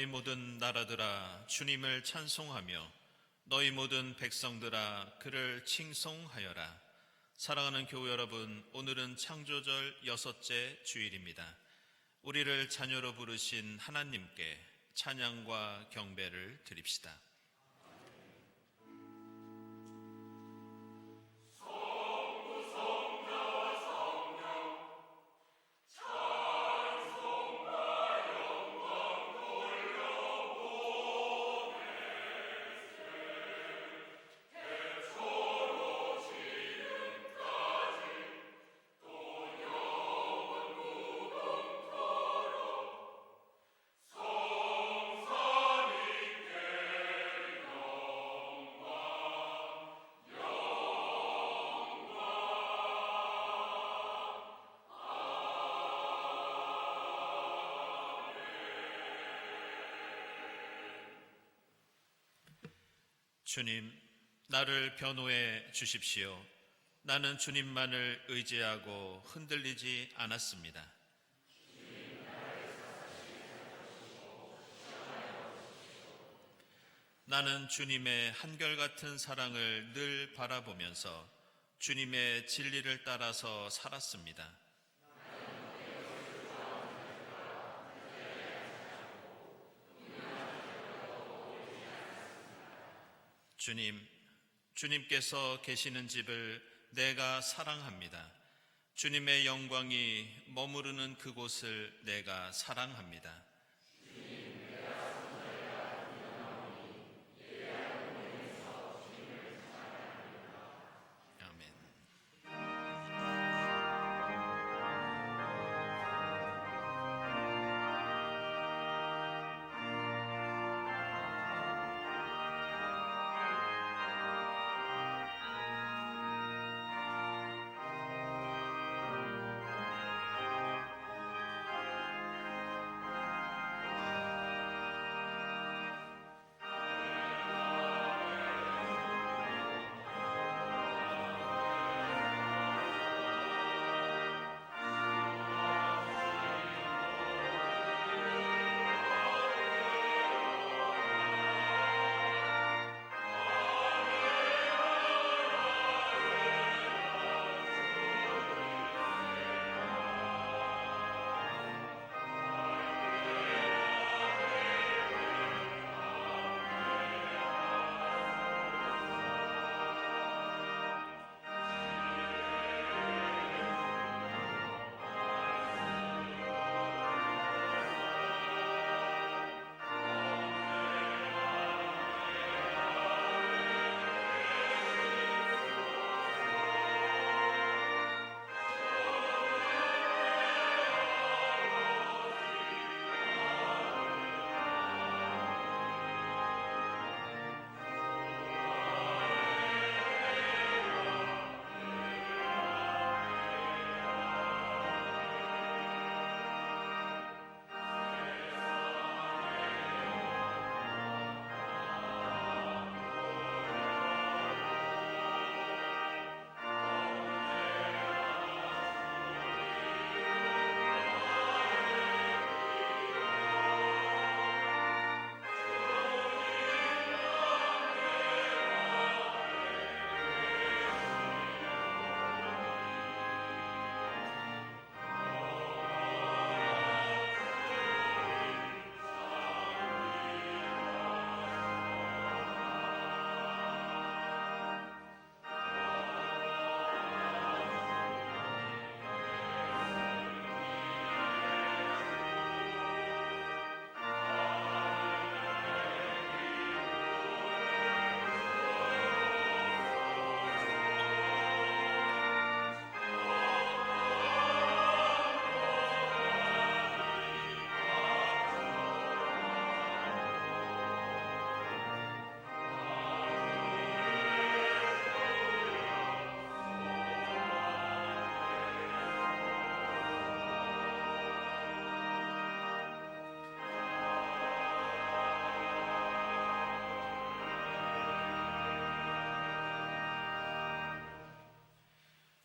너희 모든 나라들아 주님을 찬송하며 너희 모든 백성들아 그를 칭송하여라. 사랑하는 교우 여러분, 오늘은 창조절 6째 주일입니다. 우리를 자녀로 부르신 하나님께 찬양과 경배를 드립시다. 주님, 나를 변호해 주십시오. 나는 주님만을 의지하고 흔들리지 않았습니다. 나는 주님의 한결같은 사랑을 늘 바라보면서 주님의 진리를 따라서 살았습니다. 주님께서 계시는 집을 내가 사랑합니다. 주님의 영광이 머무르는 그곳을 내가 사랑합니다. 아멘.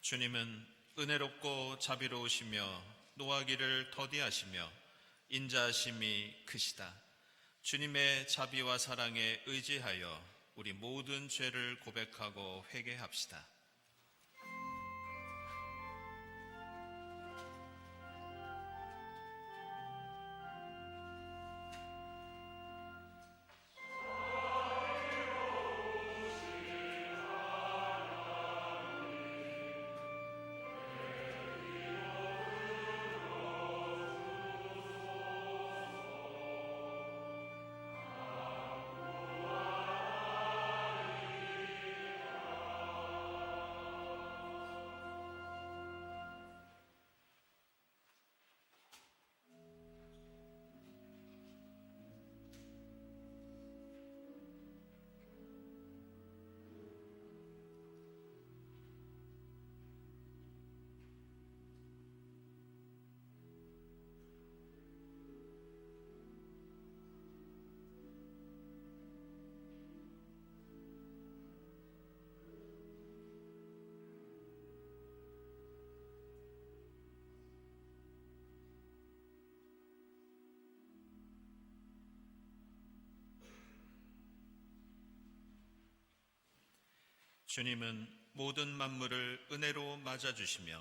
주님은 은혜롭고 자비로우시며 노하기를 더디하시며 인자하심이 크시다. 주님의 자비와 사랑에 의지하여 우리 모든 죄를 고백하고 회개합시다. 주님은 모든 만물을 은혜로 맞아주시며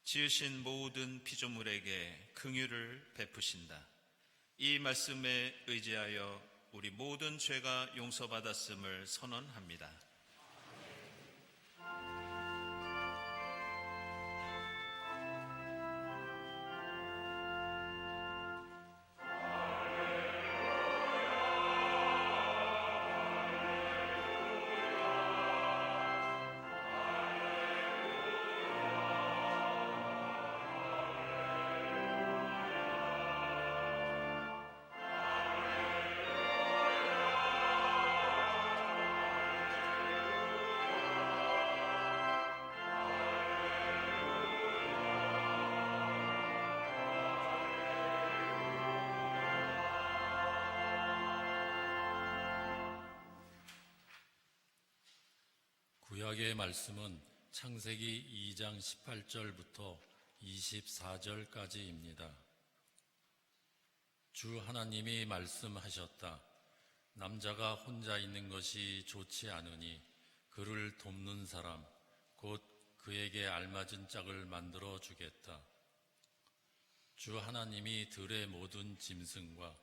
지으신 모든 피조물에게 긍휼을 베푸신다. 이 말씀에 의지하여 우리 모든 죄가 용서받았음을 선언합니다. 구약의 말씀은 창세기 2장 18절부터 24절까지입니다. 주 하나님이 말씀하셨다. 남자가 혼자 있는 것이 좋지 않으니 그를 돕는 사람, 곧 그에게 알맞은 짝을 만들어 주겠다. 주 하나님이 들의 모든 짐승과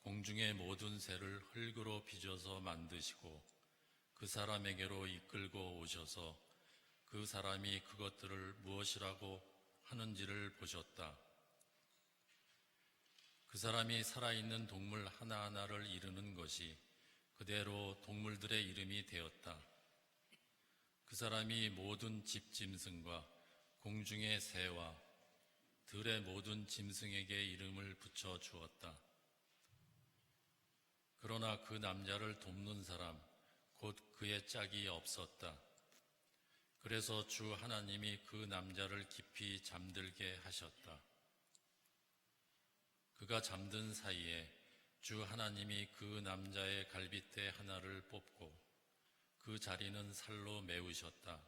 공중의 모든 새를 흙으로 빚어서 만드시고 그 사람에게로 이끌고 오셔서 그 사람이 그것들을 무엇이라고 하는지를 보셨다. 그 사람이 살아있는 동물 하나하나를 이루는 것이 그대로 동물들의 이름이 되었다. 그 사람이 모든 집짐승과 공중의 새와 들의 모든 짐승에게 이름을 붙여 주었다. 그러나 그 남자를 돕는 사람, 곧 그의 짝이 없었다. 그래서 주 하나님이 그 남자를 깊이 잠들게 하셨다. 그가 잠든 사이에 주 하나님이 그 남자의 갈빗대 하나를 뽑고 그 자리는 살로 메우셨다.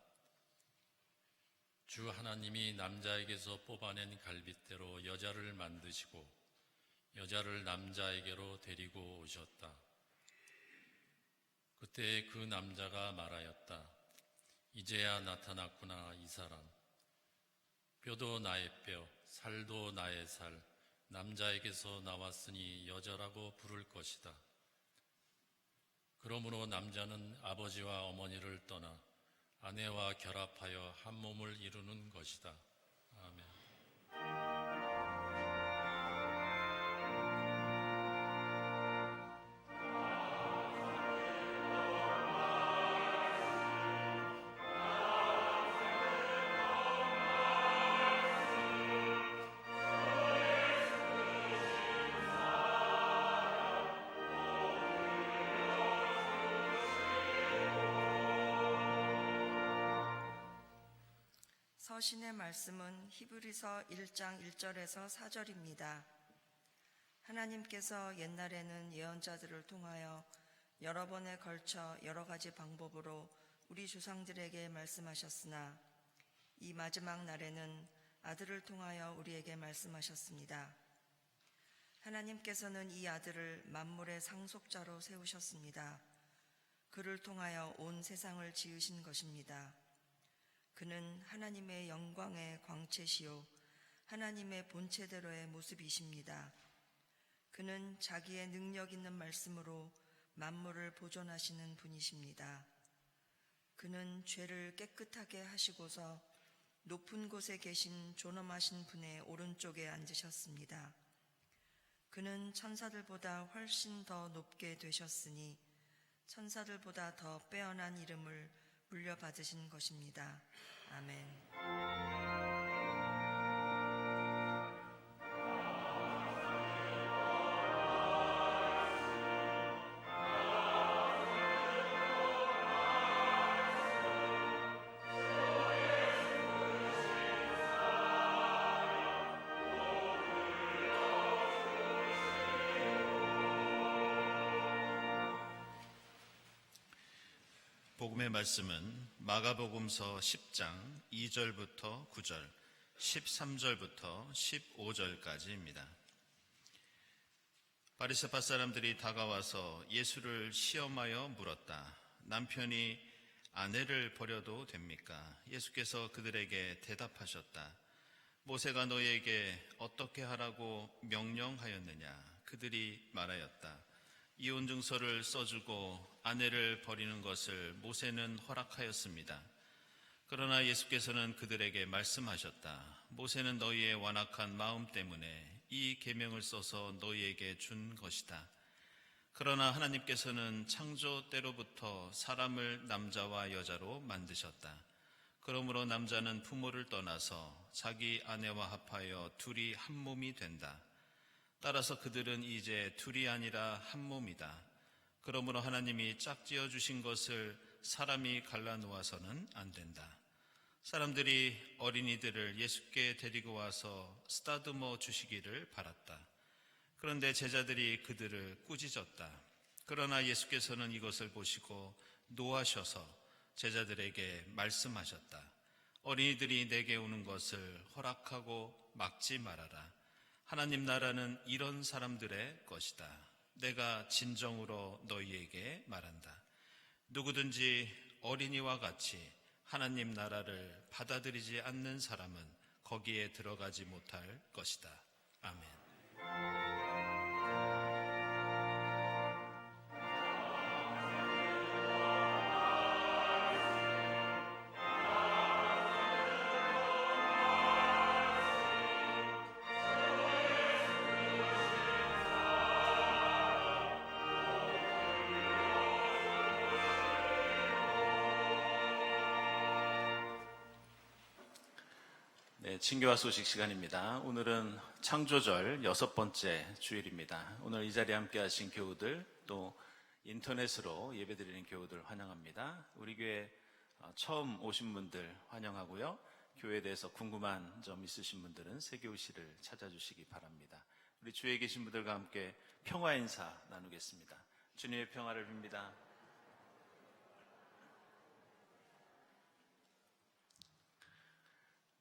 주 하나님이 남자에게서 뽑아낸 갈빗대로 여자를 만드시고 여자를 남자에게로 데리고 오셨다. 그때 그 남자가 말하였다. 이제야 나타났구나 이 사람. 뼈도 나의 뼈, 살도 나의 살, 남자에게서 나왔으니 여자라고 부를 것이다. 그러므로 남자는 아버지와 어머니를 떠나 아내와 결합하여 한 몸을 이루는 것이다. 아멘. 서신의 말씀은 히브리서 1장 1절에서 4절입니다. 하나님께서 옛날에는 예언자들을 통하여 여러 번에 걸쳐 여러 가지 방법으로 우리 조상들에게 말씀하셨으나 이 마지막 날에는 아들을 통하여 우리에게 말씀하셨습니다. 하나님께서는 이 아들을 만물의 상속자로 세우셨습니다. 그를 통하여 온 세상을 지으신 것입니다. 그는 하나님의 영광의 광채시요 하나님의 본체대로의 모습이십니다. 그는 자기의 능력 있는 말씀으로 만물을 보존하시는 분이십니다. 그는 죄를 깨끗하게 하시고서 높은 곳에 계신 존엄하신 분의 오른쪽에 앉으셨습니다. 그는 천사들보다 훨씬 더 높게 되셨으니 천사들보다 더 빼어난 이름을 물려받으신 것입니다. 아멘. 복음의 말씀은 마가복음서 10장 2절부터 9절, 13절부터 15절까지입니다. 바리새파 사람들이 다가와서 예수를 시험하여 물었다. 남편이 아내를 버려도 됩니까? 예수께서 그들에게 대답하셨다. 모세가 너희에게 어떻게 하라고 명령하였느냐? 그들이 말하였다. 이혼증서를 써주고 아내를 버리는 것을 모세는 허락하였습니다. 그러나 예수께서는 그들에게 말씀하셨다. 모세는 너희의 완악한 마음 때문에 이 계명을 써서 너희에게 준 것이다. 그러나 하나님께서는 창조 때로부터 사람을 남자와 여자로 만드셨다. 그러므로 남자는 부모를 떠나서 자기 아내와 합하여 둘이 한 몸이 된다. 따라서 그들은 이제 둘이 아니라 한 몸이다. 그러므로 하나님이 짝지어 주신 것을 사람이 갈라놓아서는 안 된다. 사람들이 어린이들을 예수께 데리고 와서 쓰다듬어 주시기를 바랐다. 그런데 제자들이 그들을 꾸짖었다. 그러나 예수께서는 이것을 보시고 노하셔서 제자들에게 말씀하셨다. 어린이들이 내게 오는 것을 허락하고 막지 말아라. 하나님 나라는 이런 사람들의 것이다. 내가 진정으로 너희에게 말한다. 누구든지 어린이와 같이 하나님 나라를 받아들이지 않는 사람은 거기에 들어가지 못할 것이다. 아멘. 네, 친교와 소식 시간입니다. 오늘은 창조절 6번째 주일입니다. 오늘 이 자리에 함께 하신 교우들, 또 인터넷으로 예배드리는 교우들 환영합니다. 우리 교회 처음 오신 분들 환영하고요. 교회에 대해서 궁금한 점 있으신 분들은 세교실을 찾아주시기 바랍니다. 우리 주위에 계신 분들과 함께 평화 인사 나누겠습니다. 주님의 평화를 빕니다.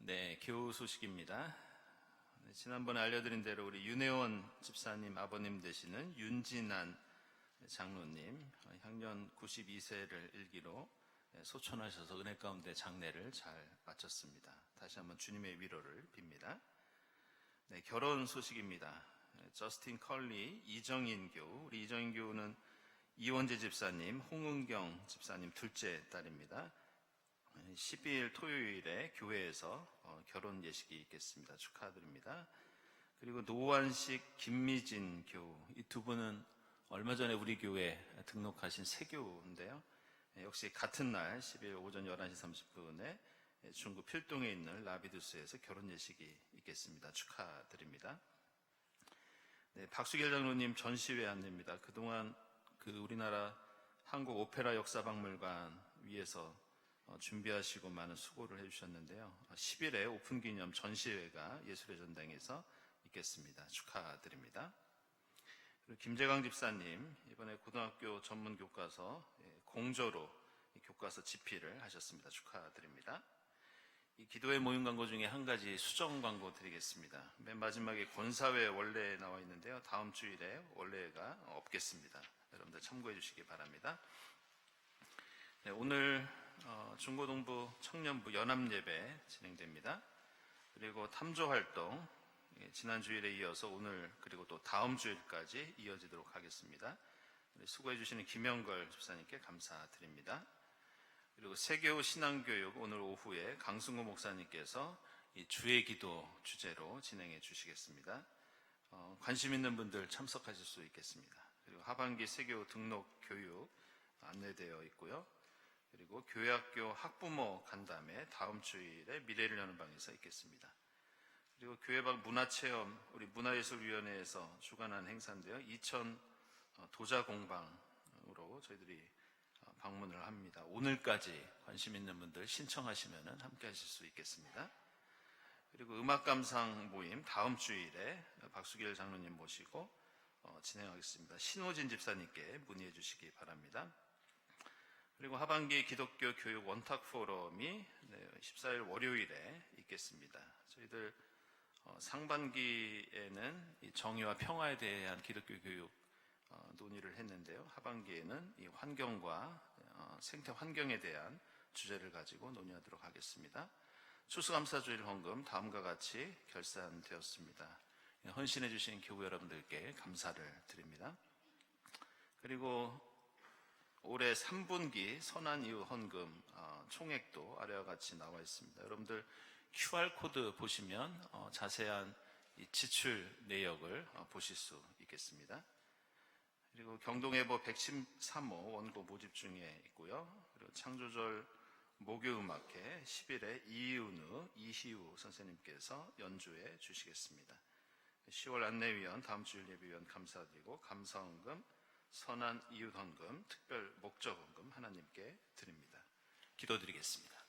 네, 교우 소식입니다. 지난번에 알려드린 대로 우리 윤혜원 집사님 아버님 되시는 윤진한 장로님, 향년 92세를 일기로 소천하셔서 은혜 가운데 장례를 잘 마쳤습니다. 다시 한번 주님의 위로를 빕니다. 네, 결혼 소식입니다. 저스틴 컬리, 이정인 교우, 우리 이정인 교우는 이원재 집사님, 홍은경 집사님 둘째 딸입니다. 12일 토요일에 교회에서 결혼 예식이 있겠습니다. 축하드립니다. 그리고 노환식, 김미진 교우, 이 두 분은 얼마 전에 우리 교회에 등록하신 새 교우인데요. 역시 같은 날 10일 오전 11시 30분에 중구 필동에 있는 라비두스에서 결혼 예식이 있겠습니다. 축하드립니다. 네, 박수길 장로님 전시회 안내입니다. 그동안 우리나라 한국 오페라 역사박물관 위에서 준비하시고 많은 수고를 해주셨는데요. 10일에 오픈 기념 전시회가 예술의 전당에서 있겠습니다. 축하드립니다. 그리고 김재강 집사님, 이번에 고등학교 전문 교과서 공저로 교과서 집필을 하셨습니다. 축하드립니다. 이 기도의 모임 광고 중에 한 가지 수정 광고 드리겠습니다. 맨 마지막에 권사회 원래 나와 있는데요. 다음 주일에 원래가 없겠습니다. 여러분들 참고해 주시기 바랍니다. 네, 오늘 중고등부 청년부 연합예배 진행됩니다. 그리고 탐조활동 지난 주일에 이어서 오늘 그리고 또 다음 주일까지 이어지도록 하겠습니다. 수고해 주시는 김영걸 집사님께 감사드립니다. 그리고 세계호 신앙교육 오늘 오후에 강승구 목사님께서 이 주의 기도 주제로 진행해 주시겠습니다. 관심 있는 분들 참석하실 수 있겠습니다. 그리고 하반기 세계호 등록 교육 안내되어 있고요. 그리고 교회학교 학부모 간담회 다음 주일에 미래를 여는 방에서 있겠습니다. 그리고 교회 밖 문화체험 우리 문화예술위원회에서 주관한 행사인데요. 2000 도자공방으로 저희들이 방문을 합니다. 오늘까지 관심 있는 분들 신청하시면 함께 하실 수 있겠습니다. 그리고 음악감상 모임 다음 주일에 박수길 장로님 모시고 진행하겠습니다. 신호진 집사님께 문의해 주시기 바랍니다. 그리고 하반기 기독교 교육 원탁 포럼이 14일 월요일에 있겠습니다. 저희들 상반기에는 이 정의와 평화에 대한 기독교 교육 논의를 했는데요. 하반기에는 이 환경과 생태 환경에 대한 주제를 가지고 논의하도록 하겠습니다. 추수감사주일 헌금 다음과 같이 결산되었습니다. 헌신해 주신 교우 여러분들께 감사를 드립니다. 그리고 올해 3분기 선한 이후 헌금 총액도 아래와 같이 나와 있습니다. 여러분들 QR코드 보시면 자세한 이 지출 내역을 보실 수 있겠습니다. 그리고 경동예보 113호 원고 모집 중에 있고요. 그리고 창조절 목요음악회 10일에 이희우 선생님께서 연주해 주시겠습니다. 10월 안내위원, 다음 주일 예비위원 감사드리고 감사헌금, 선한 이웃헌금, 특별 목적헌금 하나님께 드립니다. 기도드리겠습니다.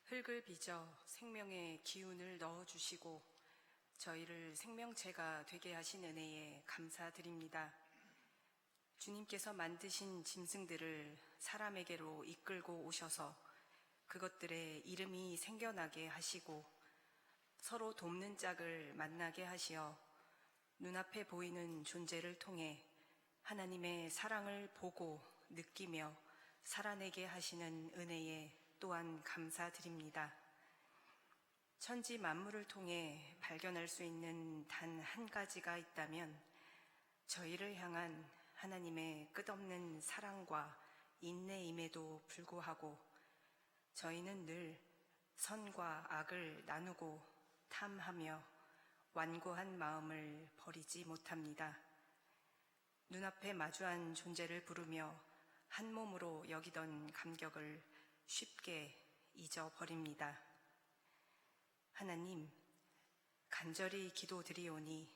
흙을 빚어 생명의 기운을 넣어주시고 저희를 생명체가 되게 하신 은혜에 감사드립니다. 주님께서 만드신 짐승들을 사람에게로 이끌고 오셔서 그것들의 이름이 생겨나게 하시고 서로 돕는 짝을 만나게 하시어 눈앞에 보이는 존재를 통해 하나님의 사랑을 보고 느끼며 살아내게 하시는 은혜에 또한 감사드립니다. 천지 만물을 통해 발견할 수 있는 단 한 가지가 있다면 저희를 향한 하나님의 끝없는 사랑과 인내임에도 불구하고 저희는 늘 선과 악을 나누고 탐하며 완고한 마음을 버리지 못합니다. 눈앞에 마주한 존재를 부르며 한 몸으로 여기던 감격을 쉽게 잊어버립니다. 하나님, 간절히 기도드리오니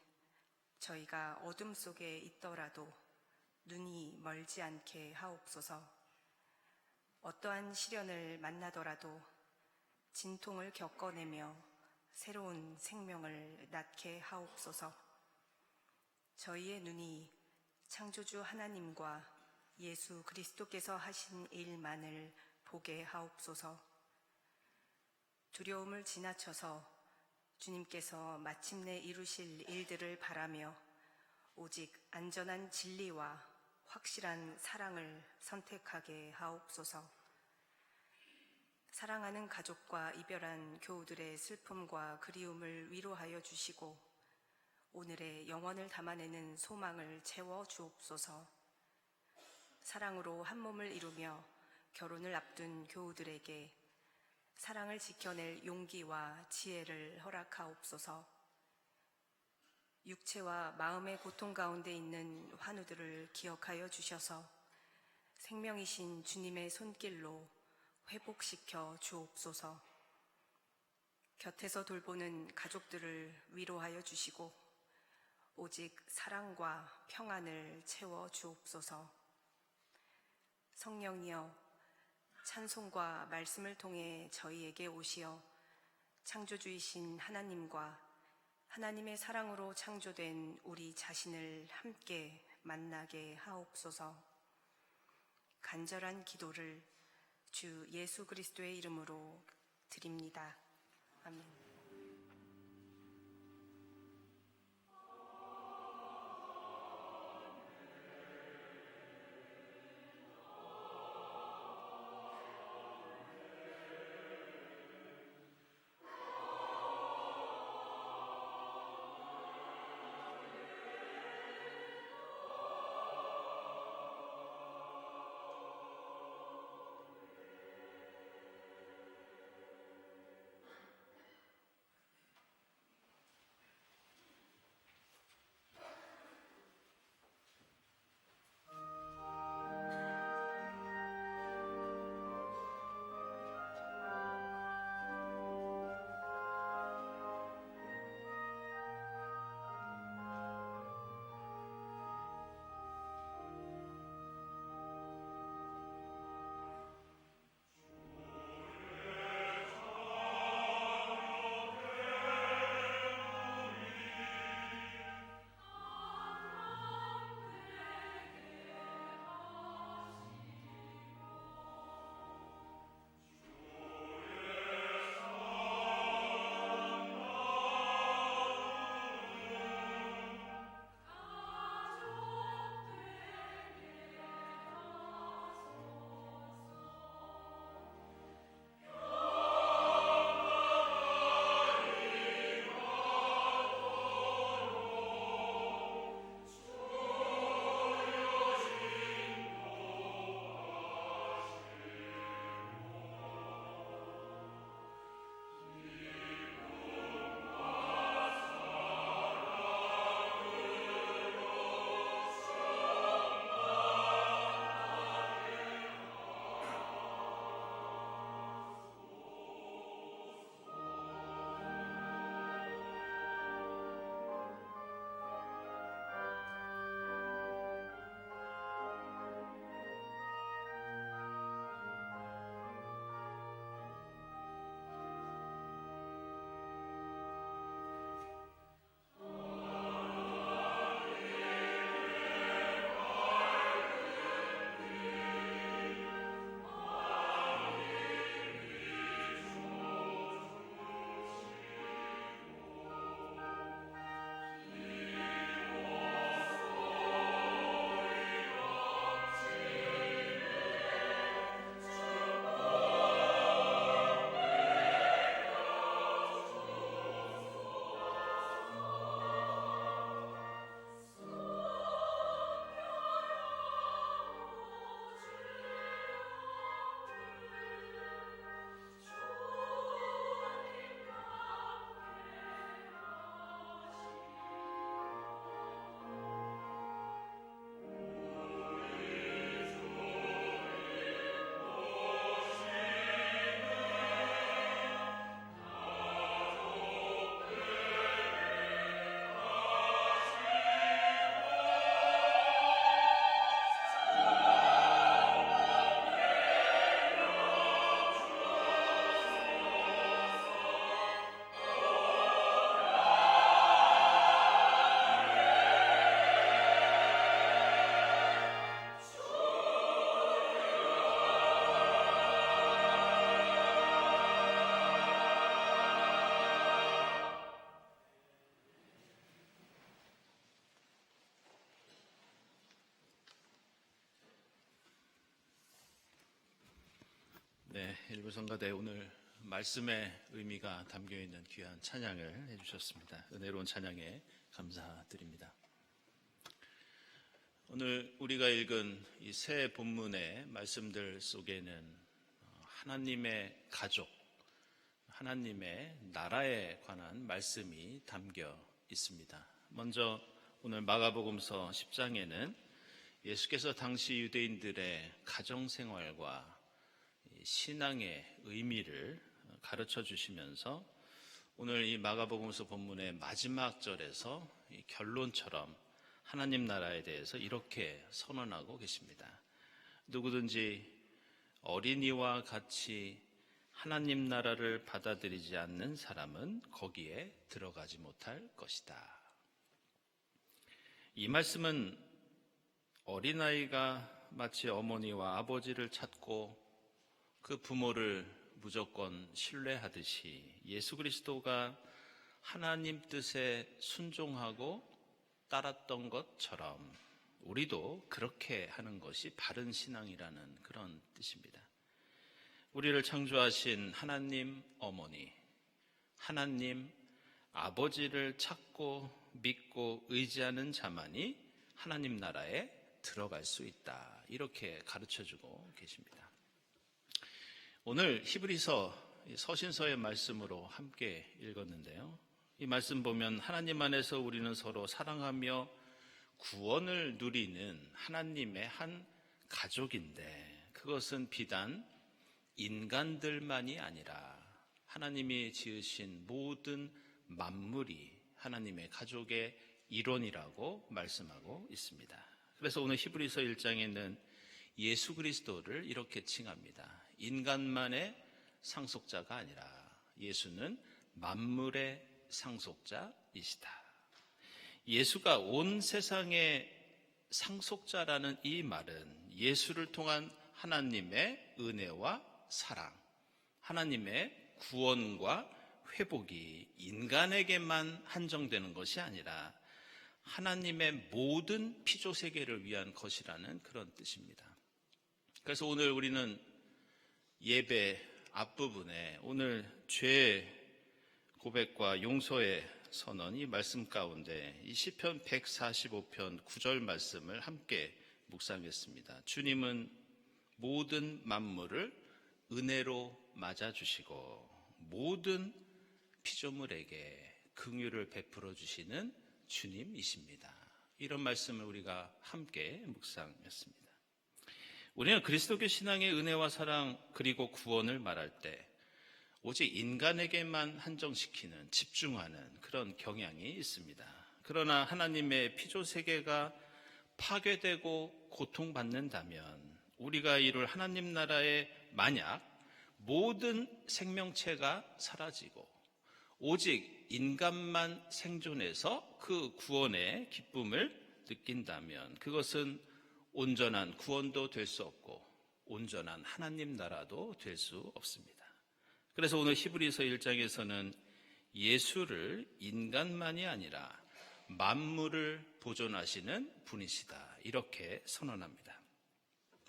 저희가 어둠 속에 있더라도 눈이 멀지 않게 하옵소서. 어떠한 시련을 만나더라도 진통을 겪어내며 새로운 생명을 낳게 하옵소서. 저희의 눈이 창조주 하나님과 예수 그리스도께서 하신 일만을 보게 하옵소서. 두려움을 지나쳐서 주님께서 마침내 이루실 일들을 바라며 오직 안전한 진리와 확실한 사랑을 선택하게 하옵소서. 사랑하는 가족과 이별한 교우들의 슬픔과 그리움을 위로하여 주시고 오늘의 영혼을 담아내는 소망을 채워 주옵소서. 사랑으로 한 몸을 이루며 결혼을 앞둔 교우들에게 사랑을 지켜낼 용기와 지혜를 허락하옵소서. 육체와 마음의 고통 가운데 있는 환우들을 기억하여 주셔서 생명이신 주님의 손길로 회복시켜 주옵소서. 곁에서 돌보는 가족들을 위로하여 주시고 오직 사랑과 평안을 채워 주옵소서. 성령이여, 찬송과 말씀을 통해 저희에게 오시어 창조주이신 하나님과 하나님의 사랑으로 창조된 우리 자신을 함께 만나게 하옵소서. 간절한 기도를 주 예수 그리스도의 이름으로 드립니다. 아멘. 네, 일부 성가대 오늘 말씀의 의미가 담겨있는 귀한 찬양을 해주셨습니다. 은혜로운 찬양에 감사드립니다. 오늘 우리가 읽은 이 새 본문의 말씀들 속에는 하나님의 가족, 하나님의 나라에 관한 말씀이 담겨 있습니다. 먼저 오늘 마가복음서 10장에는 예수께서 당시 유대인들의 가정생활과 신앙의 의미를 가르쳐 주시면서 오늘 이 마가복음서 본문의 마지막 절에서 이 결론처럼 하나님 나라에 대해서 이렇게 선언하고 계십니다. 누구든지 어린이와 같이 하나님 나라를 받아들이지 않는 사람은 거기에 들어가지 못할 것이다. 이 말씀은 어린아이가 마치 어머니와 아버지를 찾고 그 부모를 무조건 신뢰하듯이 예수 그리스도가 하나님 뜻에 순종하고 따랐던 것처럼 우리도 그렇게 하는 것이 바른 신앙이라는 그런 뜻입니다. 우리를 창조하신 하나님 어머니, 하나님 아버지를 찾고 믿고 의지하는 자만이 하나님 나라에 들어갈 수 있다. 이렇게 가르쳐주고 계십니다. 오늘 히브리서 서신서의 말씀으로 함께 읽었는데요. 이 말씀 보면 하나님 안에서 우리는 서로 사랑하며 구원을 누리는 하나님의 한 가족인데 그것은 비단 인간들만이 아니라 하나님이 지으신 모든 만물이 하나님의 가족의 일원이라고 말씀하고 있습니다. 그래서 오늘 히브리서 1장에는 예수 그리스도를 이렇게 칭합니다. 인간만의 상속자가 아니라 예수는 만물의 상속자이시다. 예수가 온 세상의 상속자라는 이 말은 예수를 통한 하나님의 은혜와 사랑, 하나님의 구원과 회복이 인간에게만 한정되는 것이 아니라 하나님의 모든 피조세계를 위한 것이라는 그런 뜻입니다. 그래서 오늘 우리는 예배 앞부분에 오늘 죄 고백과 용서의 선언 이 말씀 가운데 이 시편 145편 9절 말씀을 함께 묵상했습니다. 주님은 모든 만물을 은혜로 맞아주시고 모든 피조물에게 긍휼을 베풀어 주시는 주님이십니다. 이런 말씀을 우리가 함께 묵상했습니다. 우리는 그리스도교 신앙의 은혜와 사랑 그리고 구원을 말할 때 오직 인간에게만 한정시키는 집중하는 그런 경향이 있습니다. 그러나 하나님의 피조세계가 파괴되고 고통받는다면 우리가 이룰 하나님 나라에 만약 모든 생명체가 사라지고 오직 인간만 생존해서 그 구원의 기쁨을 느낀다면 그것은 온전한 구원도 될 수 없고 온전한 하나님 나라도 될 수 없습니다. 그래서 오늘 히브리서 1장에서는 예수를 인간만이 아니라 만물을 보존하시는 분이시다 이렇게 선언합니다.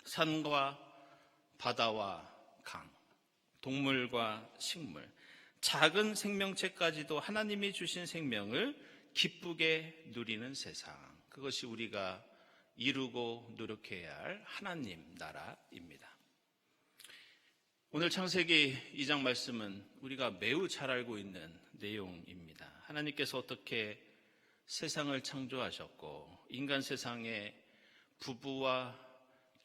산과 바다와 강, 동물과 식물, 작은 생명체까지도 하나님이 주신 생명을 기쁘게 누리는 세상, 그것이 우리가 이루고 노력해야 할 하나님 나라입니다. 오늘 창세기 2장 말씀은 우리가 매우 잘 알고 있는 내용입니다. 하나님께서 어떻게 세상을 창조하셨고 인간 세상에 부부와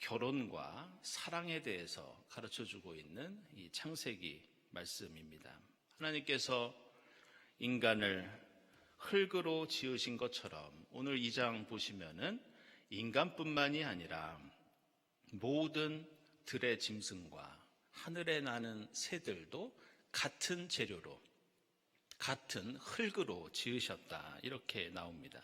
결혼과 사랑에 대해서 가르쳐주고 있는 이 창세기 말씀입니다. 하나님께서 인간을 흙으로 지으신 것처럼 오늘 2장 보시면은 인간뿐만이 아니라 모든 들의 짐승과 하늘에 나는 새들도 같은 재료로 같은 흙으로 지으셨다 이렇게 나옵니다.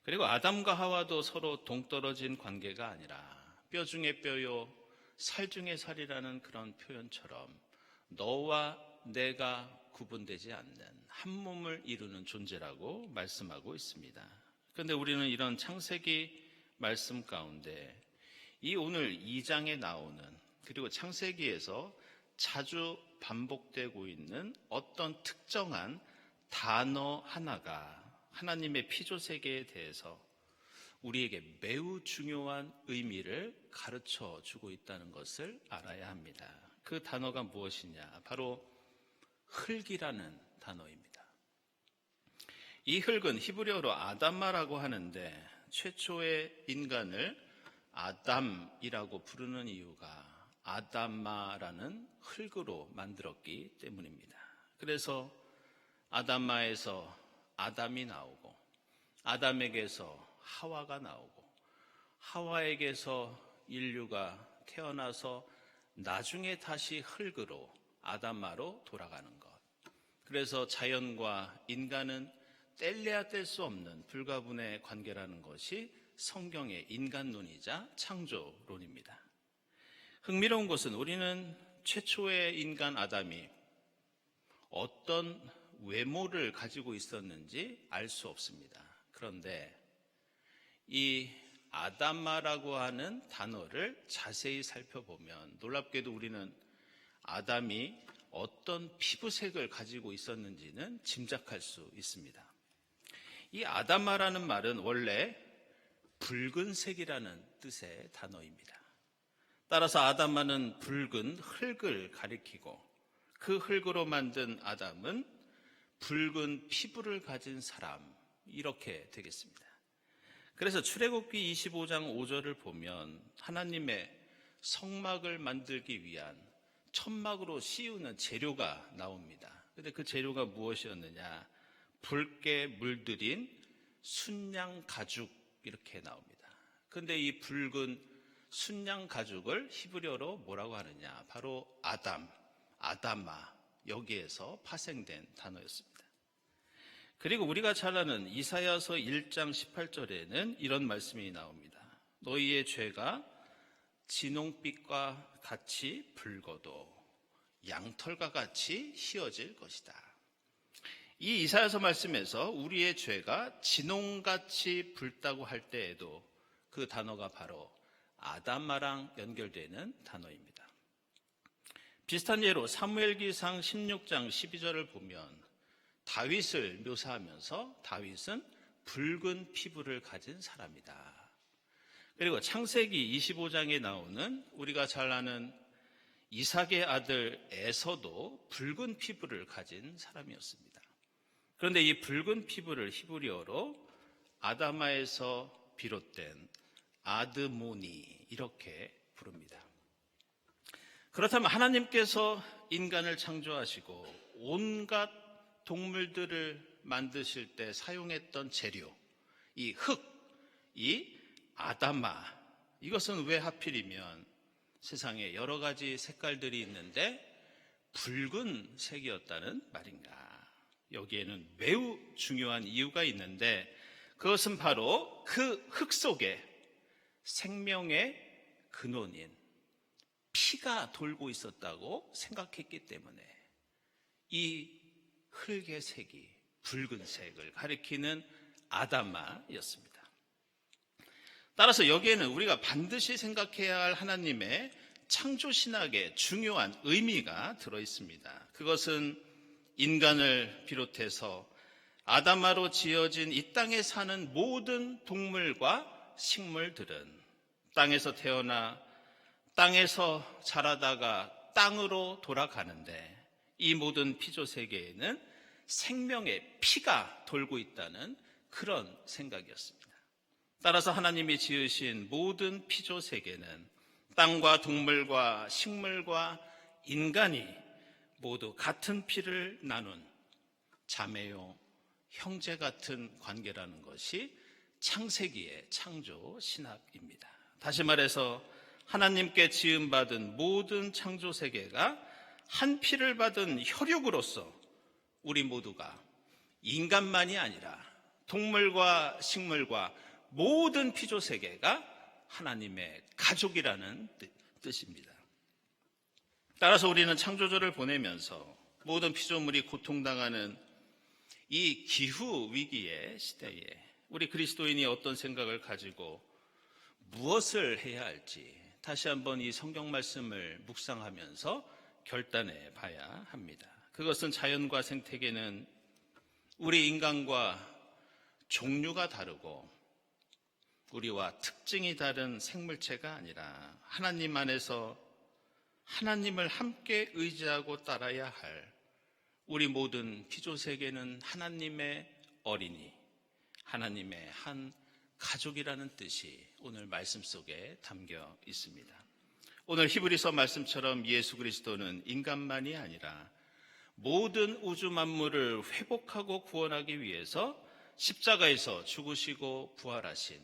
그리고 아담과 하와도 서로 동떨어진 관계가 아니라 뼈 중에 뼈요 살 중에 살이라는 그런 표현처럼 너와 내가 구분되지 않는 한 몸을 이루는 존재라고 말씀하고 있습니다. 그런데 우리는 이런 창세기 말씀 가운데 이 오늘 2장에 나오는 그리고 창세기에서 자주 반복되고 있는 어떤 특정한 단어 하나가 하나님의 피조세계에 대해서 우리에게 매우 중요한 의미를 가르쳐 주고 있다는 것을 알아야 합니다. 그 단어가 무엇이냐? 바로 흙이라는 단어입니다. 이 흙은 히브리어로 아담마라고 하는데 최초의 인간을 아담이라고 부르는 이유가 아담마라는 흙으로 만들었기 때문입니다. 그래서 아담마에서 아담이 나오고 아담에게서 하와가 나오고 하와에게서 인류가 태어나서 나중에 다시 흙으로 아담마로 돌아가는 것. 그래서 자연과 인간은 뗄래야 뗄 수 없는 불가분의 관계라는 것이 성경의 인간론이자 창조론입니다. 흥미로운 것은 우리는 최초의 인간 아담이 어떤 외모를 가지고 있었는지 알 수 없습니다. 그런데 이 아담마라고 하는 단어를 자세히 살펴보면 놀랍게도 우리는 아담이 어떤 피부색을 가지고 있었는지는 짐작할 수 있습니다. 이 아담마라는 말은 원래 붉은색이라는 뜻의 단어입니다. 따라서 아담마는 붉은 흙을 가리키고 그 흙으로 만든 아담은 붉은 피부를 가진 사람, 이렇게 되겠습니다. 그래서 출애굽기 25장 5절을 보면 하나님의 성막을 만들기 위한 천막으로 씌우는 재료가 나옵니다. 그런데 그 재료가 무엇이었느냐? 붉게 물들인 순양 가죽, 이렇게 나옵니다. 그런데 이 붉은 순양 가죽을 히브리어로 뭐라고 하느냐? 바로 아담마, 여기에서 파생된 단어였습니다. 그리고 우리가 잘 아는 이사야서 1장 18절에는 이런 말씀이 나옵니다. 너희의 죄가 진홍빛과 같이 붉어도 양털과 같이 희어질 것이다. 이 이사야서 말씀에서 우리의 죄가 진홍같이 붉다고 할 때에도 그 단어가 바로 아담마랑 연결되는 단어입니다. 비슷한 예로 사무엘기상 16장 12절을 보면 다윗을 묘사하면서 다윗은 붉은 피부를 가진 사람이다. 그리고 창세기 25장에 나오는 우리가 잘 아는 이삭의 아들 에서도 붉은 피부를 가진 사람이었습니다. 그런데 이 붉은 피부를 히브리어로 아담마에서 비롯된 아드모니, 이렇게 부릅니다. 그렇다면 하나님께서 인간을 창조하시고 온갖 동물들을 만드실 때 사용했던 재료, 이 흙, 이 아담마, 이것은 왜 하필이면 세상에 여러 가지 색깔들이 있는데 붉은 색이었다는 말인가? 여기에는 매우 중요한 이유가 있는데 그것은 바로 그 흙 속에 생명의 근원인 피가 돌고 있었다고 생각했기 때문에 이 흙의 색이 붉은색을 가리키는 아담마였습니다. 따라서 여기에는 우리가 반드시 생각해야 할 하나님의 창조신학의 중요한 의미가 들어있습니다. 그것은 인간을 비롯해서 아담마로 지어진 이 땅에 사는 모든 동물과 식물들은 땅에서 태어나 땅에서 자라다가 땅으로 돌아가는데 이 모든 피조 세계에는 생명의 피가 돌고 있다는 그런 생각이었습니다. 따라서 하나님이 지으신 모든 피조 세계는 땅과 동물과 식물과 인간이 모두 같은 피를 나눈 자매요, 형제 같은 관계라는 것이 창세기의 창조 신학입니다. 다시 말해서 하나님께 지음받은 모든 창조 세계가 한 피를 받은 혈육으로서 우리 모두가 인간만이 아니라 동물과 식물과 모든 피조 세계가 하나님의 가족이라는 뜻입니다. 따라서 우리는 창조주를 보내면서 모든 피조물이 고통당하는 이 기후 위기의 시대에 우리 그리스도인이 어떤 생각을 가지고 무엇을 해야 할지 다시 한번 이 성경 말씀을 묵상하면서 결단해 봐야 합니다. 그것은 자연과 생태계는 우리 인간과 종류가 다르고 우리와 특징이 다른 생물체가 아니라 하나님 안에서 하나님을 함께 의지하고 따라야 할 우리 모든 피조세계는 하나님의 어린이, 하나님의 한 가족이라는 뜻이 오늘 말씀 속에 담겨 있습니다. 오늘 히브리서 말씀처럼 예수 그리스도는 인간만이 아니라 모든 우주 만물을 회복하고 구원하기 위해서 십자가에서 죽으시고 부활하신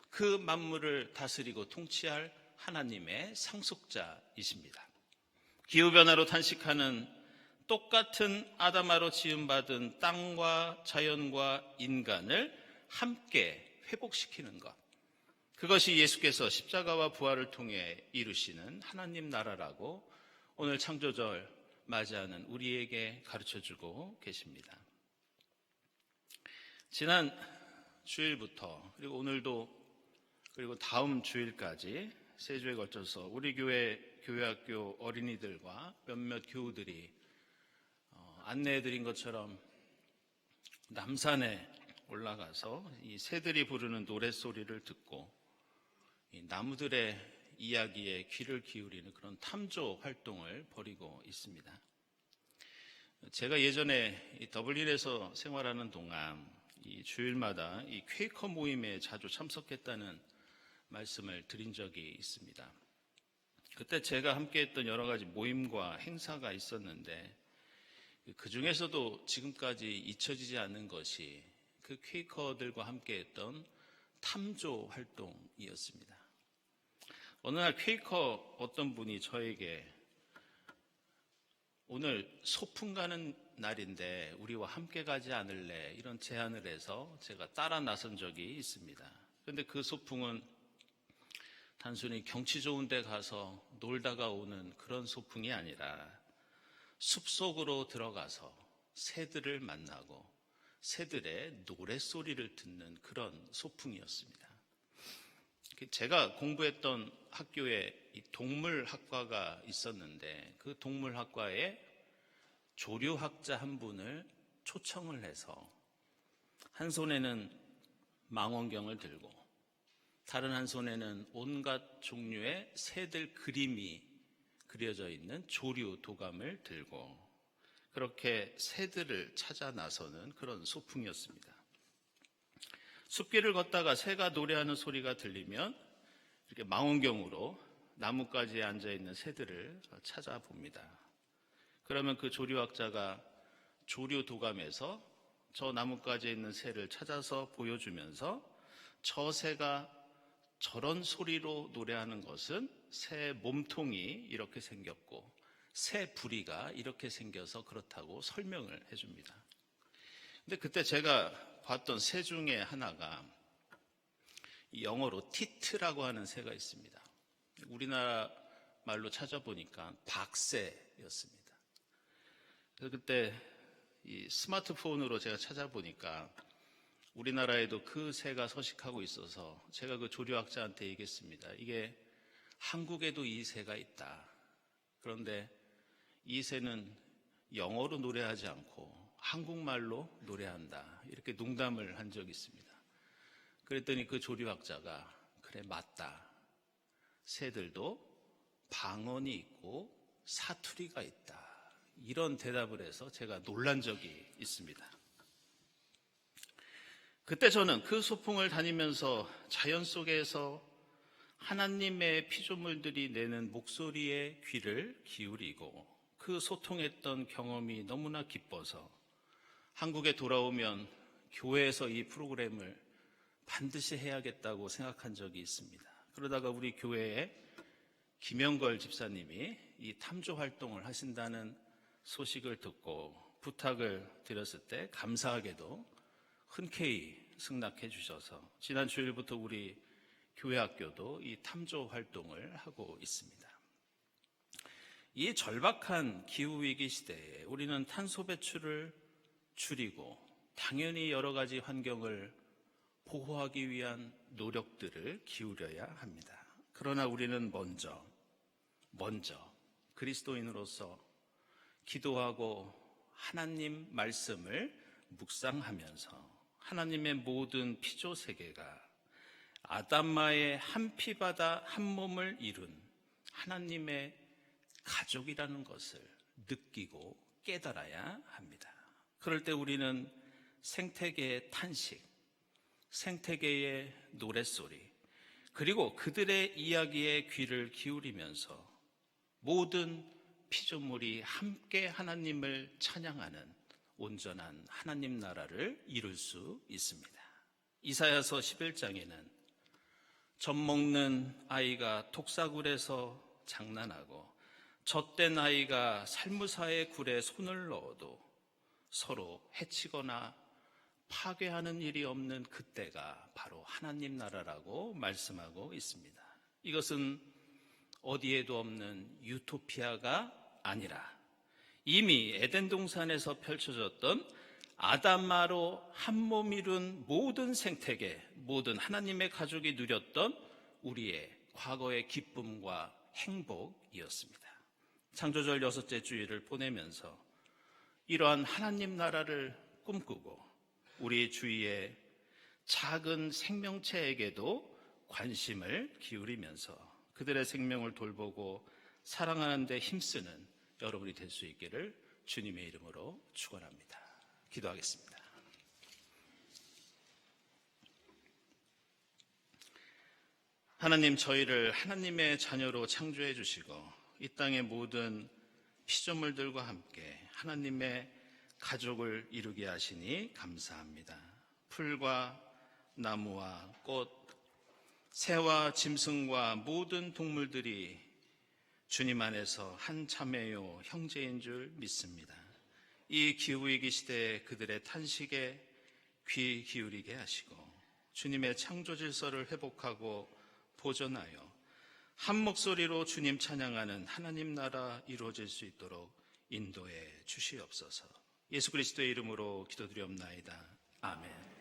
그 만물을 다스리고 통치할 하나님의 상속자이십니다. 기후변화로 탄식하는 똑같은 아담아로 지음받은 땅과 자연과 인간을 함께 회복시키는 것. 그것이 예수께서 십자가와 부활을 통해 이루시는 하나님 나라라고 오늘 창조절 맞이하는 우리에게 가르쳐주고 계십니다. 지난 주일부터 그리고 오늘도 그리고 다음 주일까지 세 주에 걸쳐서 우리 교회학교 어린이들과 몇몇 교우들이 안내해드린 것처럼 남산에 올라가서 이 새들이 부르는 노랫소리를 듣고 이 나무들의 이야기에 귀를 기울이는 그런 탐조 활동을 벌이고 있습니다. 제가 예전에 이 더블린에서 생활하는 동안 이 주일마다 이 퀘이커 모임에 자주 참석했다는 말씀을 드린 적이 있습니다. 그때 제가 함께했던 여러 가지 모임과 행사가 있었는데 그 중에서도 지금까지 잊혀지지 않는 것이 그 퀘이커들과 함께했던 탐조 활동이었습니다. 어느 날 퀘이커 어떤 분이 저에게 오늘 소풍 가는 날인데 우리와 함께 가지 않을래? 이런 제안을 해서 제가 따라 나선 적이 있습니다. 그런데 그 소풍은 단순히 경치 좋은 데 가서 놀다가 오는 그런 소풍이 아니라 숲속으로 들어가서 새들을 만나고 새들의 노랫소리를 듣는 그런 소풍이었습니다. 제가 공부했던 학교에 동물학과가 있었는데 그 동물학과에 조류학자 한 분을 초청을 해서 한 손에는 망원경을 들고 다른 한 손에는 온갖 종류의 새들 그림이 그려져 있는 조류 도감을 들고 그렇게 새들을 찾아 나서는 그런 소풍이었습니다. 숲길을 걷다가 새가 노래하는 소리가 들리면 이렇게 망원경으로 나뭇가지에 앉아있는 새들을 찾아봅니다. 그러면 그 조류학자가 조류 도감에서 저 나뭇가지에 있는 새를 찾아서 보여주면서 저 새가 저런 소리로 노래하는 것은 새 몸통이 이렇게 생겼고 새 부리가 이렇게 생겨서 그렇다고 설명을 해줍니다. 근데 그때 제가 봤던 새 중에 하나가 영어로 티트라고 하는 새가 있습니다. 우리나라 말로 찾아보니까 박새였습니다. 그래서 그때 이 스마트폰으로 제가 찾아보니까 우리나라에도 그 새가 서식하고 있어서 제가 그 조류학자한테 얘기했습니다. 이게 한국에도 이 새가 있다. 그런데 이 새는 영어로 노래하지 않고 한국말로 노래한다. 이렇게 농담을 한 적이 있습니다. 그랬더니 그 조류학자가 그래 맞다. 새들도 방언이 있고 사투리가 있다. 이런 대답을 해서 제가 놀란 적이 있습니다. 그때 저는 그 소풍을 다니면서 자연 속에서 하나님의 피조물들이 내는 목소리에 귀를 기울이고 그 소통했던 경험이 너무나 기뻐서 한국에 돌아오면 교회에서 이 프로그램을 반드시 해야겠다고 생각한 적이 있습니다. 그러다가 우리 교회에 김영걸 집사님이 이 탐조 활동을 하신다는 소식을 듣고 부탁을 드렸을 때 감사하게도 흔쾌히 승낙해 주셔서 지난 주일부터 우리 교회학교도 이 탐조 활동을 하고 있습니다. 이 절박한 기후위기 시대에 우리는 탄소 배출을 줄이고 당연히 여러 가지 환경을 보호하기 위한 노력들을 기울여야 합니다. 그러나 우리는 먼저 그리스도인으로서 기도하고 하나님 말씀을 묵상하면서 하나님의 모든 피조 세계가 아담마의 한 피바다 한 몸을 이룬 하나님의 가족이라는 것을 느끼고 깨달아야 합니다. 그럴 때 우리는 생태계의 탄식, 생태계의 노랫소리, 그리고 그들의 이야기에 귀를 기울이면서 모든 피조물이 함께 하나님을 찬양하는 온전한 하나님 나라를 이룰 수 있습니다. 이사야서 11장에는 젖 먹는 아이가 독사굴에서 장난하고 젖된 아이가 살무사의 굴에 손을 넣어도 서로 해치거나 파괴하는 일이 없는 그때가 바로 하나님 나라라고 말씀하고 있습니다. 이것은 어디에도 없는 유토피아가 아니라 이미 에덴 동산에서 펼쳐졌던 아담마로 한 몸 이룬 모든 생태계, 모든 하나님의 가족이 누렸던 우리의 과거의 기쁨과 행복이었습니다. 창조절 6째 주일을 보내면서 이러한 하나님 나라를 꿈꾸고 우리 주위의 작은 생명체에게도 관심을 기울이면서 그들의 생명을 돌보고 사랑하는 데 힘쓰는 여러분이 될 수 있기를 주님의 이름으로 축원합니다. 기도하겠습니다. 하나님, 저희를 하나님의 자녀로 창조해 주시고 이 땅의 모든 피조물들과 함께 하나님의 가족을 이루게 하시니 감사합니다. 풀과 나무와 꽃, 새와 짐승과 모든 동물들이 주님 안에서 한 자매요 형제인 줄 믿습니다. 이 기후위기 시대에 그들의 탄식에 귀 기울이게 하시고 주님의 창조 질서를 회복하고 보존하여 한 목소리로 주님 찬양하는 하나님 나라 이루어질 수 있도록 인도해 주시옵소서. 예수 그리스도의 이름으로 기도드리옵나이다. 아멘.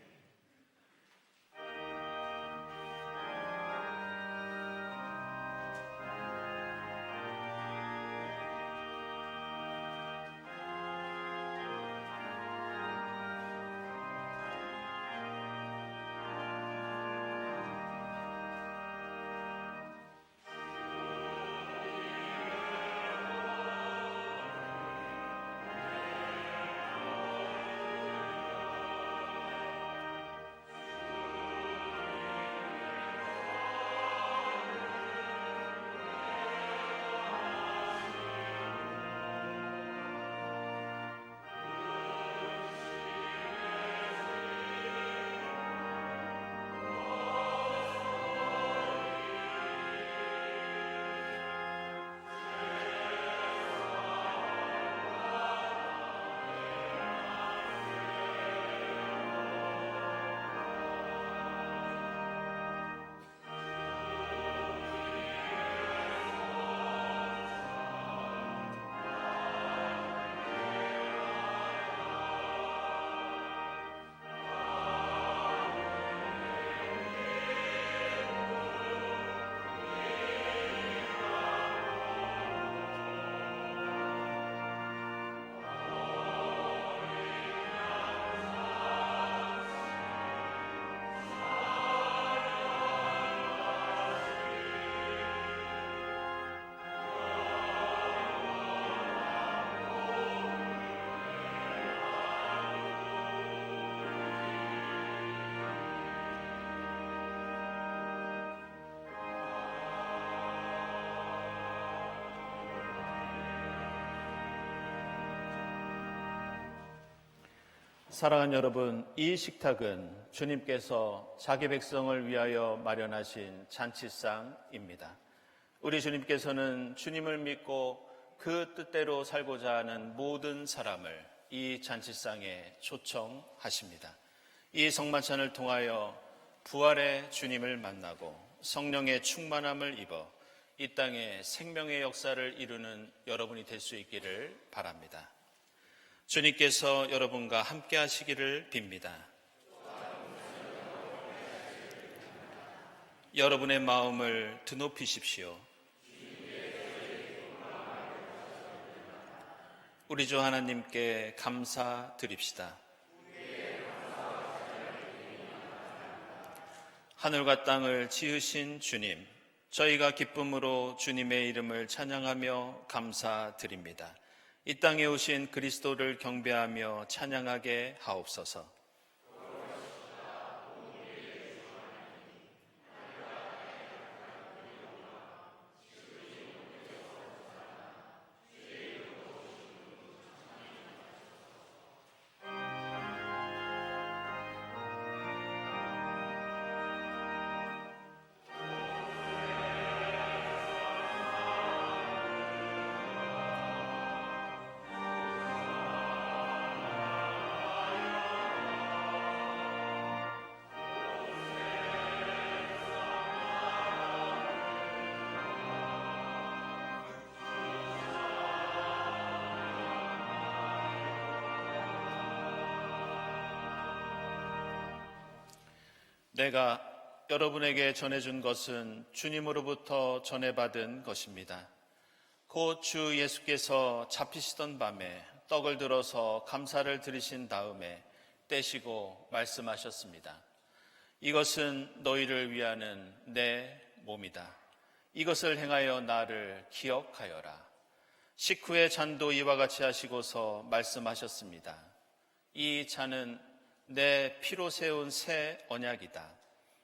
사랑하는 여러분, 이 식탁은 주님께서 자기 백성을 위하여 마련하신 잔치상입니다. 우리 주님께서는 주님을 믿고 그 뜻대로 살고자 하는 모든 사람을 이 잔치상에 초청하십니다. 이 성만찬을 통하여 부활의 주님을 만나고 성령의 충만함을 입어 이 땅에 생명의 역사를 이루는 여러분이 될 수 있기를 바랍니다. 주님께서 여러분과 함께 하시기를 빕니다. 여러분의 마음을 드높이십시오. 우리 주 하나님께 감사드립시다. 하늘과 땅을 지으신 주님, 저희가 기쁨으로 주님의 이름을 찬양하며 감사드립니다. 이 땅에 오신 그리스도를 경배하며 찬양하게 하옵소서. 내가 여러분에게 전해준 것은 주님으로부터 전해받은 것입니다. 곧 주 예수께서 잡히시던 밤에 떡을 들어서 감사를 드리신 다음에 떼시고 말씀하셨습니다. 이것은 너희를 위하는 내 몸이다. 이것을 행하여 나를 기억하여라. 식후에 잔도 이와 같이 하시고서 말씀하셨습니다. 이 잔은 내 피로 세운 새 언약이다.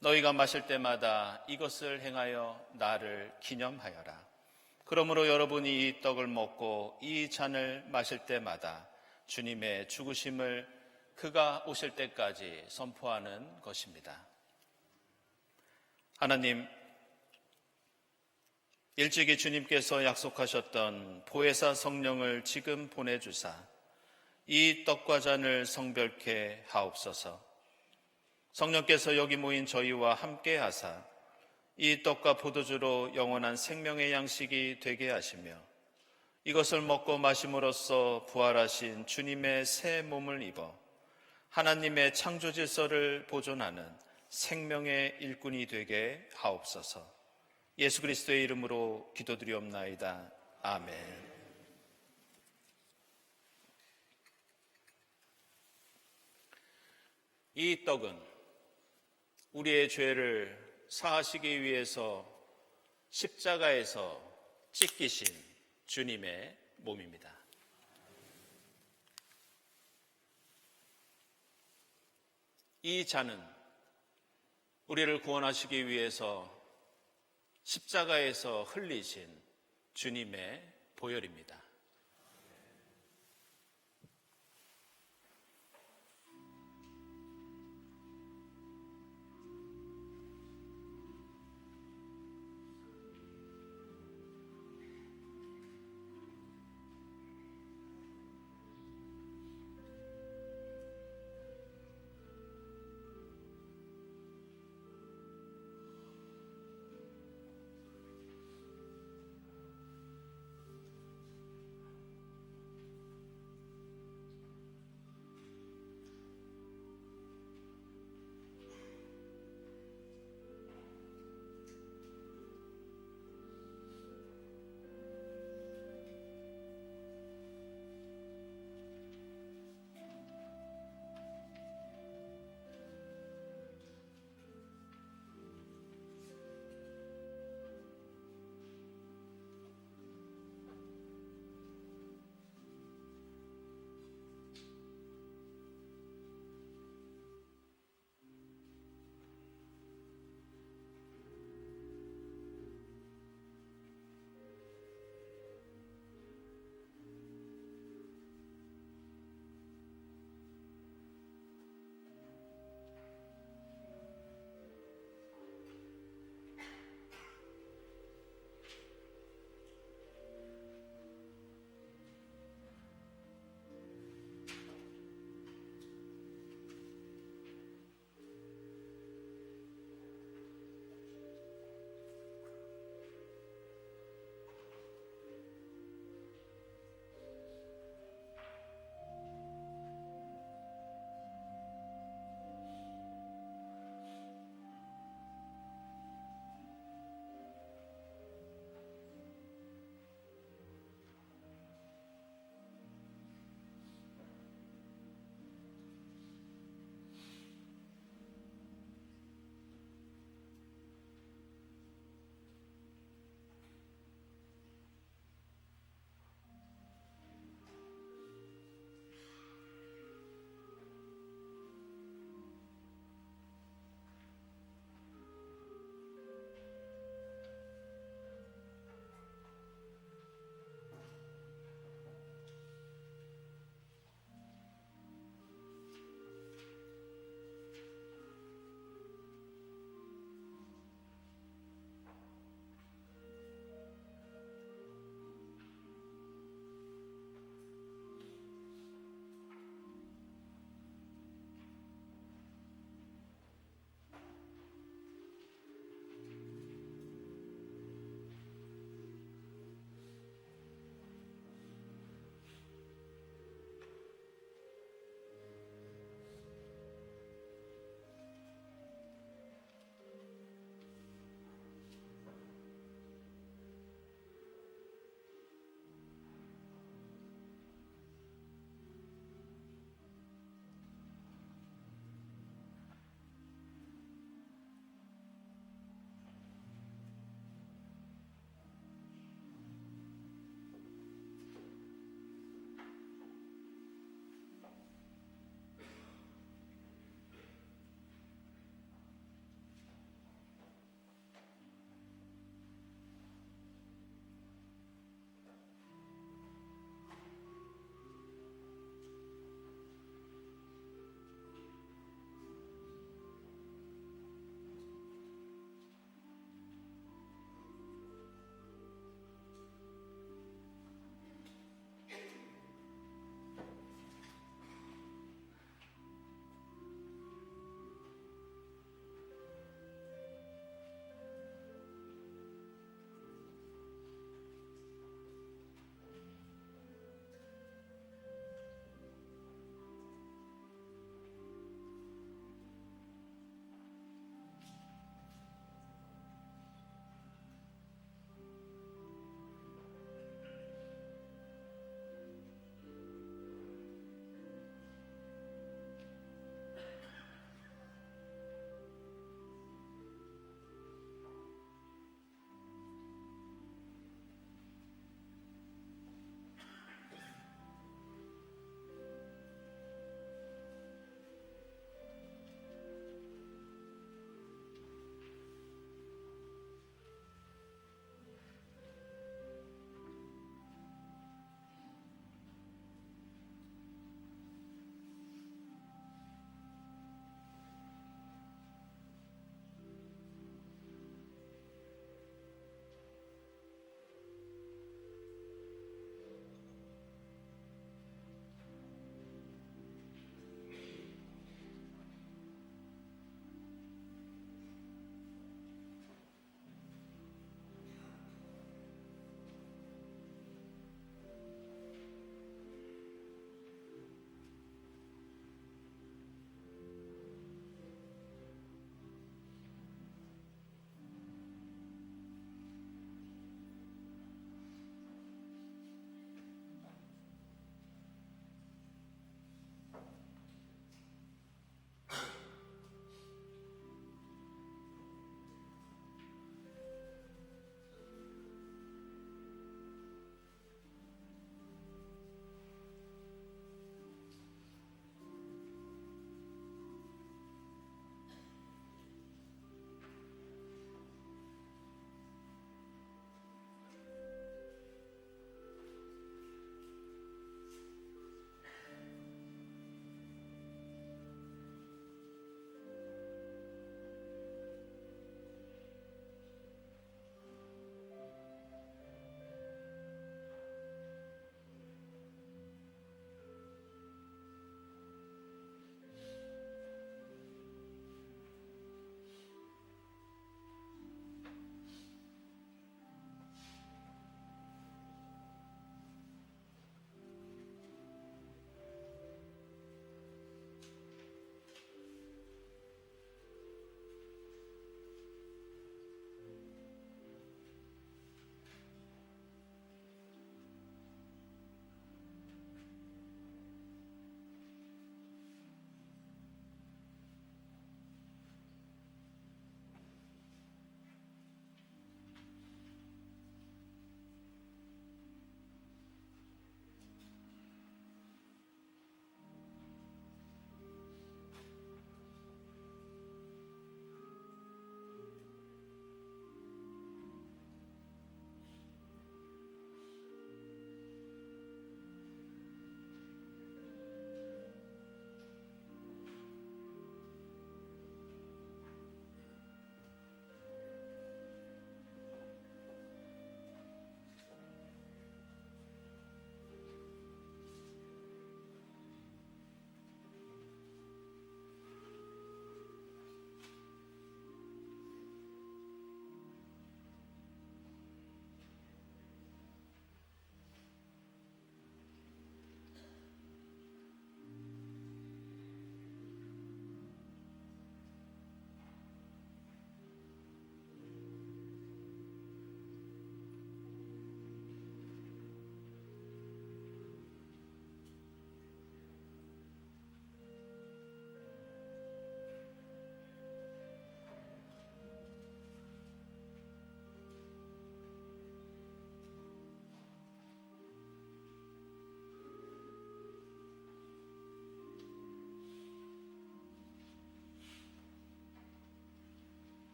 너희가 마실 때마다 이것을 행하여 나를 기념하여라. 그러므로 여러분이 이 떡을 먹고 이 잔을 마실 때마다 주님의 죽으심을 그가 오실 때까지 선포하는 것입니다. 하나님, 일찍이 주님께서 약속하셨던 보혜사 성령을 지금 보내주사 이 떡과 잔을 성별케 하옵소서. 성령께서 여기 모인 저희와 함께 하사 이 떡과 포도주로 영원한 생명의 양식이 되게 하시며 이것을 먹고 마심으로써 부활하신 주님의 새 몸을 입어 하나님의 창조 질서를 보존하는 생명의 일꾼이 되게 하옵소서. 예수 그리스도의 이름으로 기도드리옵나이다. 아멘. 이 떡은 우리의 죄를 사하시기 위해서 십자가에서 찢기신 주님의 몸입니다. 이 잔은 우리를 구원하시기 위해서 십자가에서 흘리신 주님의 보혈입니다.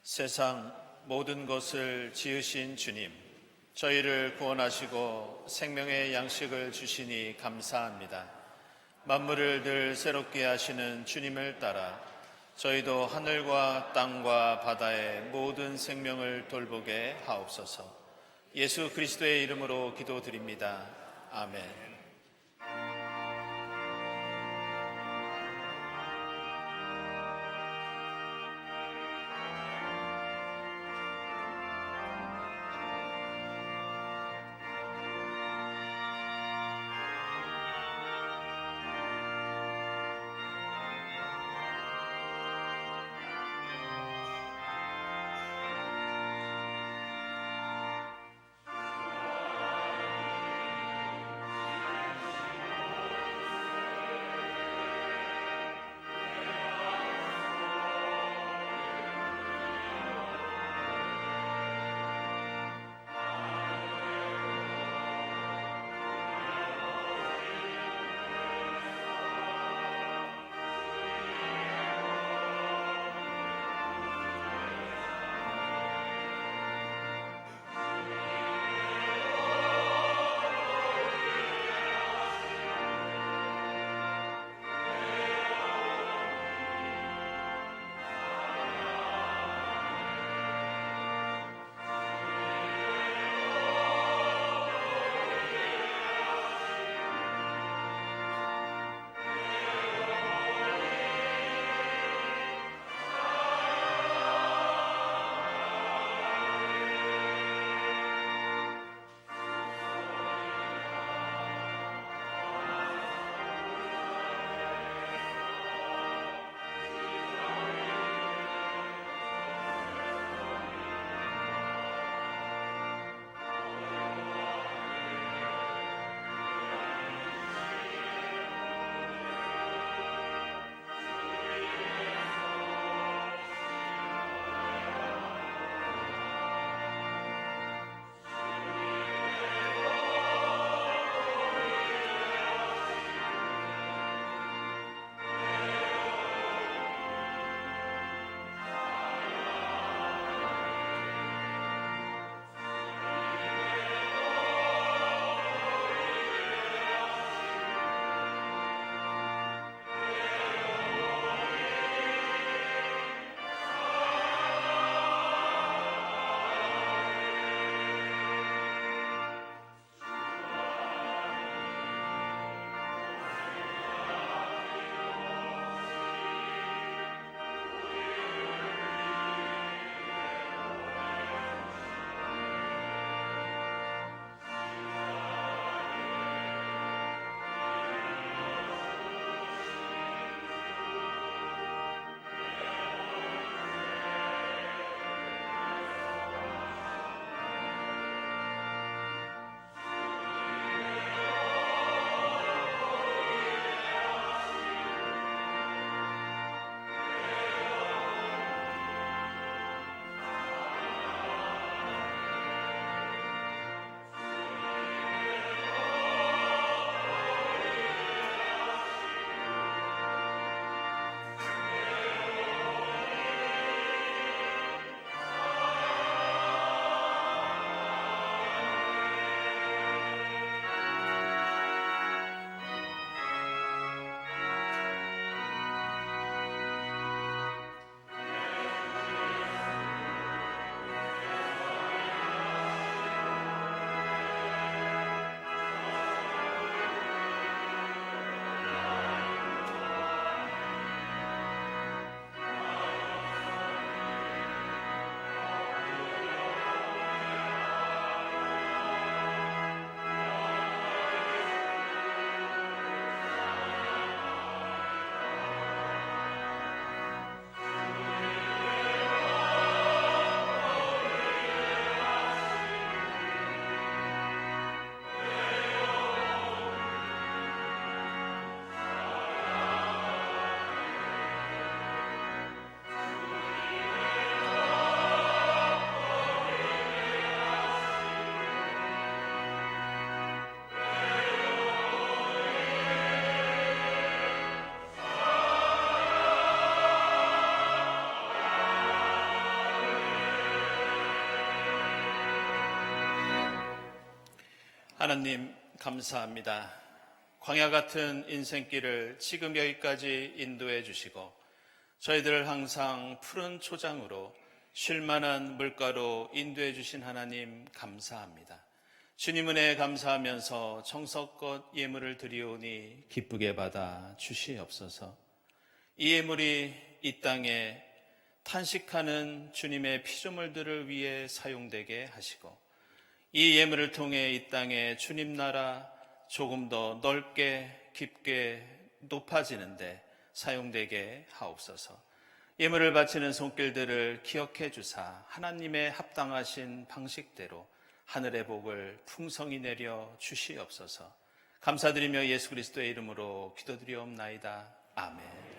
세상 모든 것을 지으신 주님, 저희를 구원하시고 생명의 양식을 주시니 감사합니다. 만물을 늘 새롭게 하시는 주님을 따라 저희도 하늘과 땅과 바다의 모든 생명을 돌보게 하옵소서. 예수 그리스도의 이름으로 기도드립니다. 아멘. 하나님 감사합니다. 광야 같은 인생길을 지금 여기까지 인도해 주시고 저희들을 항상 푸른 초장으로 쉴만한 물가로 인도해 주신 하나님 감사합니다. 주님 은혜에 감사하면서 정성껏 예물을 드리오니 기쁘게 받아 주시옵소서. 이 예물이 이 땅에 탄식하는 주님의 피조물들을 위해 사용되게 하시고 이 예물을 통해 이 땅에 주님 나라 조금 더 넓게 깊게 높아지는데 사용되게 하옵소서. 예물을 바치는 손길들을 기억해 주사 하나님의 합당하신 방식대로 하늘의 복을 풍성히 내려 주시옵소서. 감사드리며 예수 그리스도의 이름으로 기도드리옵나이다. 아멘.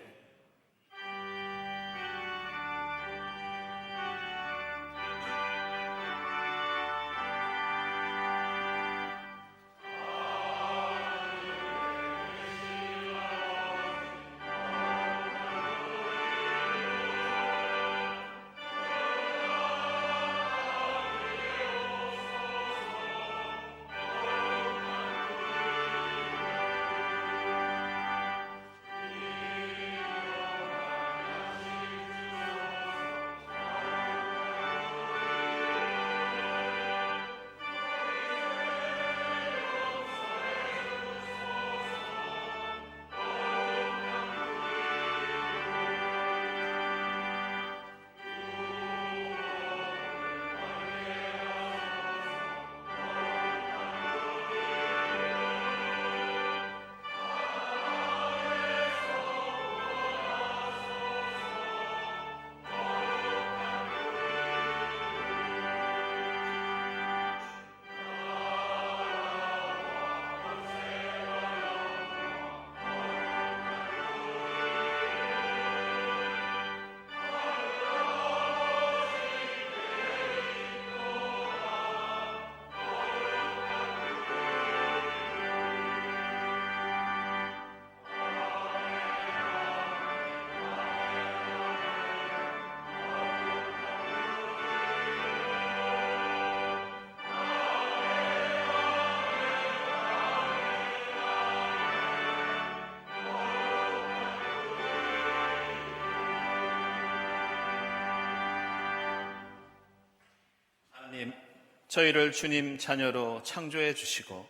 저희를 주님 자녀로 창조해 주시고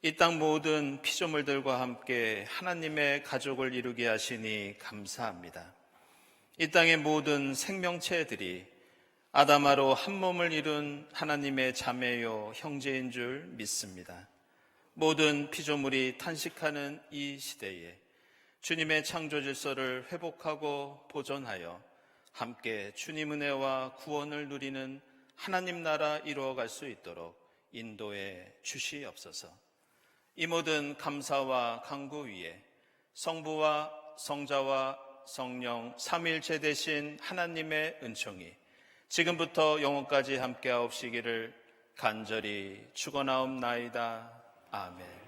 이 땅 모든 피조물들과 함께 하나님의 가족을 이루게 하시니 감사합니다. 이 땅의 모든 생명체들이 아담아로 한 몸을 이룬 하나님의 자매요 형제인 줄 믿습니다. 모든 피조물이 탄식하는 이 시대에 주님의 창조 질서를 회복하고 보존하여 함께 주님 은혜와 구원을 누리는 하나님 나라 이루어갈 수 있도록 인도해 주시옵소서. 이 모든 감사와 간구 위에 성부와 성자와 성령 삼위일체 되신 하나님의 은총이 지금부터 영원까지 함께하옵시기를 간절히 축원하옵나이다. 아멘.